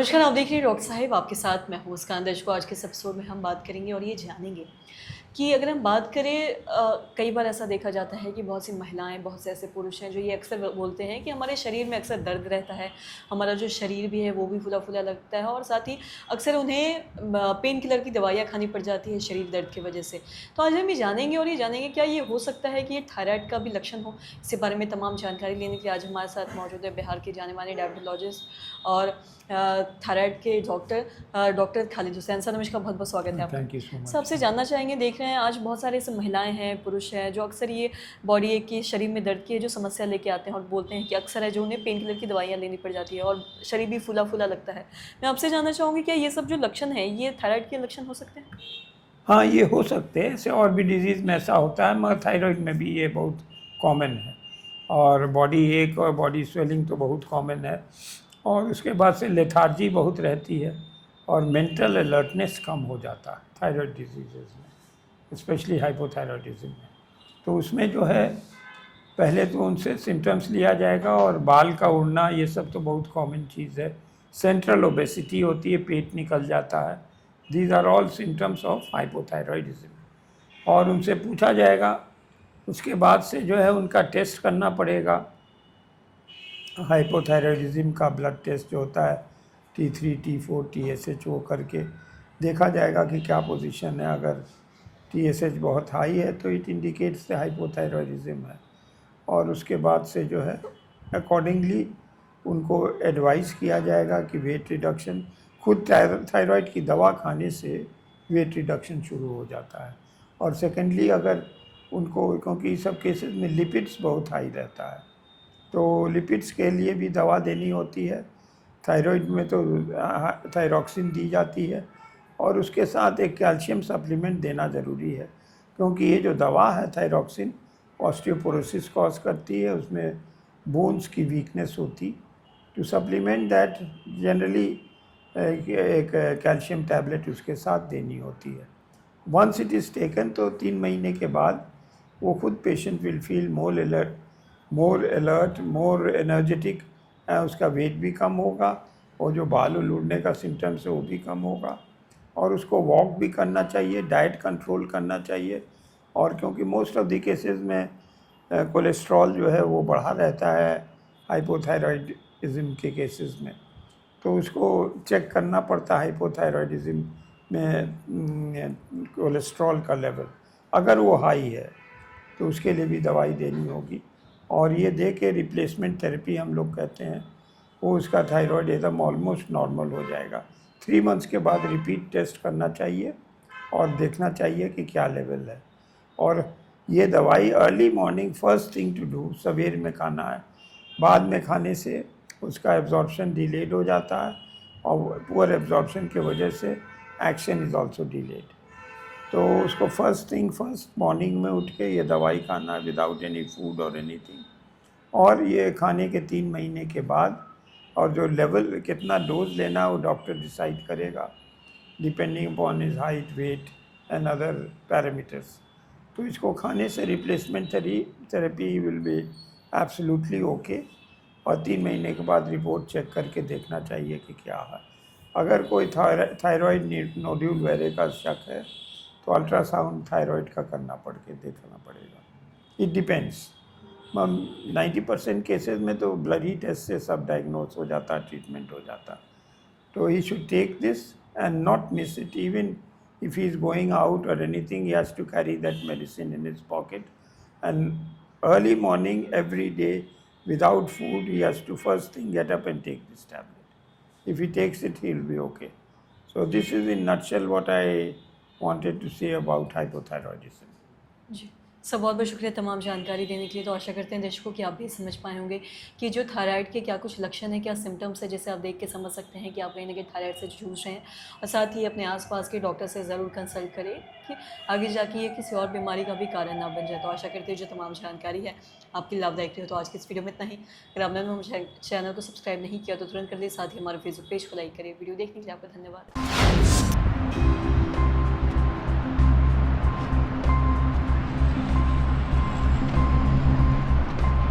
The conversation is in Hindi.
नमस्कार, आप देख रहे हैं डॉक्टर साहिब, आपके साथ मैं हूँ मुस्कान। दर्शकों, आज के इस एपिसोड में हम बात करेंगे और ये जानेंगे कि अगर हम बात करें कई बार ऐसा देखा जाता है कि बहुत सी महिलाएं, बहुत से ऐसे पुरुष हैं जो ये अक्सर बोलते हैं कि हमारे शरीर में अक्सर दर्द रहता है, हमारा जो शरीर भी है वो भी फूला-फूला लगता है और साथ ही अक्सर उन्हें पेन किलर की दवाइयाँ खानी पड़ जाती है शरीर दर्द की वजह से। तो आज हम ये जानेंगे और ये जानेंगे क्या ये हो सकता है कि ये थायराइड का भी लक्षण हो? इसी बारे में तमाम जानकारी लेने के लिए आज हमारे साथ मौजूद है बिहार के जाने-माने डायबिटोलॉजिस्ट और थायराइड के डॉक्टर खालिद हुसैन। सर नमस्कार, बहुत-बहुत स्वागत है आपका। Thank you so much. Sir आपसे जानना चाहेंगे, देख रहे हैं आज बहुत सारे ऐसे महिलाएं हैं, पुरुष हैं जो अक्सर ये बॉडी एक की शरीर में दर्द की जो समस्या लेके आते हैं और बोलते हैं कि अक्सर है जो उन्हें पेन किलर की दवाइयाँ लेनी पड़ जाती है और शरीर भी फूला-फूला लगता है। मैं आपसे जानना चाहूँगी क्या ये सब जो लक्षण हैं ये थायराइड के लक्षण हो सकते हैं? हाँ, ये हो सकते हैं, ऐसे और भी डिजीज़ में ऐसा होता है, मगर थायराइड में भी ये बहुत कॉमन है। और बॉडी एक और बॉडी स्वेलिंग तो बहुत कॉमन है, और उसके बाद से लेथार्जी बहुत रहती है और मेंटल अलर्टनेस कम हो जाता है थायराइड डिजीज़ में, स्पेशली हाइपोथायराइडिज्म में। तो उसमें जो है पहले तो उनसे सिम्टम्स लिया जाएगा, और बाल का उड़ना ये सब तो बहुत कॉमन चीज़ है। सेंट्रल ओबेसिटी होती है, पेट निकल जाता है। These are all symptoms of hypothyroidism. और उनसे पूछा जाएगा, उसके बाद से जो है उनका टेस्ट करना पड़ेगा। हाइपोथायराइडिज्म का ब्लड टेस्ट जो होता है T3, T4, TSH करके देखा जाएगा कि क्या पोजीशन है। अगर TSH बहुत हाई है तो इट इंडिकेट्स द हाइपोथायराइडिज्म है। और उसके बाद से जो है अकॉर्डिंगली उनको एडवाइस किया जाएगा कि वेट रिडक्शन, खुद थायराइड की दवा खाने से वेट रिडक्शन शुरू हो जाता है। और सेकेंडली अगर उनको, क्योंकि सब केसेस में लिपिड्स बहुत हाई रहता है, तो लिपिड्स के लिए भी दवा देनी होती है। थायराइड में तो थायरॉक्सिन दी जाती है, और उसके साथ एक कैल्शियम सप्लीमेंट देना ज़रूरी है, क्योंकि ये जो दवा है थायरॉक्सिन ऑस्टियोपोरोसिस कॉज करती है, उसमें बोन्स की वीकनेस होती। टू सप्लीमेंट दैट जनरली एक कैल्शियम टैबलेट उसके साथ देनी होती है। वंस इट इज़ टेकन तो 3 महीने के बाद वो खुद patient will feel more alert, more energetic, उसका वेट भी कम होगा, और जो बाल उड़ने का सिम्टम्स है वो भी कम होगा। और उसको वॉक भी करना चाहिए, डाइट कंट्रोल करना चाहिए। और क्योंकि मोस्ट ऑफ द केसेस में कोलेस्ट्रॉल जो है वो बढ़ा रहता है हाइपोथायराइडिज्म के केसेस में, तो उसको चेक करना पड़ता है हाइपोथायराइडिज्म में कोलेस्ट्रॉल का लेवल। अगर वो हाई है तो उसके लिए भी दवाई देनी होगी। और ये दे के रिप्लेसमेंट थेरेपी हम लोग कहते हैं, वो उसका थायराइड एकदम ऑलमोस्ट नॉर्मल हो जाएगा। 3 मंथ्स के बाद रिपीट टेस्ट करना चाहिए और देखना चाहिए कि क्या लेवल है। और ये दवाई early morning first thing to do सवेर में खाना है। बाद में खाने से उसका एब्जॉर्प्शन डिलेड हो जाता है, और पुअर एब्जॉर्प्शन की वजह से एक्शन इज़ ऑल्सो डिलेड। तो उसको फर्स्ट मॉर्निंग में उठ के ये दवाई खाना है विदाउट एनी फूड और एनीथिंग। और ये खाने के 3 महीने के बाद, और जो लेवल कितना डोज लेना है वो डॉक्टर डिसाइड करेगा depending upon his height, weight and other parameters. तो इसको खाने से replacement therapy will be absolutely okay. और 3 महीने के बाद रिपोर्ट चेक करके देखना चाहिए कि क्या है। अगर कोई थायराइड नोड्यूल वगैरह का शक है तो अल्ट्रासाउंड थायराइड का करना देखना पड़ेगा। It depends. 90% केसेस में तो ब्लड ही टेस्ट से सब डायग्नोस हो जाता, ट्रीटमेंट हो जाता। तो he should take this and not miss it. Even if he is going out or anything, he has to carry that medicine in his pocket. And early morning every day without food, he has to first thing get up and take this tablet. If he takes it, he will be okay. So this is in nutshell what I wanted to say about hypothyroidism. जी, सर बहुत बहुत शुक्रिया तमाम जानकारी देने के लिए। तो आशा करते हैं दर्शकों कि आप भी समझ पाए होंगे कि जो थायराइड के क्या कुछ लक्षण हैं, क्या सिम्टम्स हैं, जिसे आप देख के समझ सकते हैं कि आप कहीं ना कहीं थायराइड से जूझ रहे हैं। और साथ ही अपने आसपास के डॉक्टर से ज़रूर कंसल्ट करें कि आगे जाके ये किसी और बीमारी का भी कारण ना बन जाए। तो आशा करते हैं जो तमाम जानकारी है आपकी लाभदायक रही हो। तो आज की इस वीडियो में इतना ही। अगर आपने हमारे चैनल को सब्सक्राइब नहीं किया तो तुरंत कर लिए, साथ ही हमारे फेसबुक पेज को लाइक करें। वीडियो देखने के लिए आपका धन्यवाद।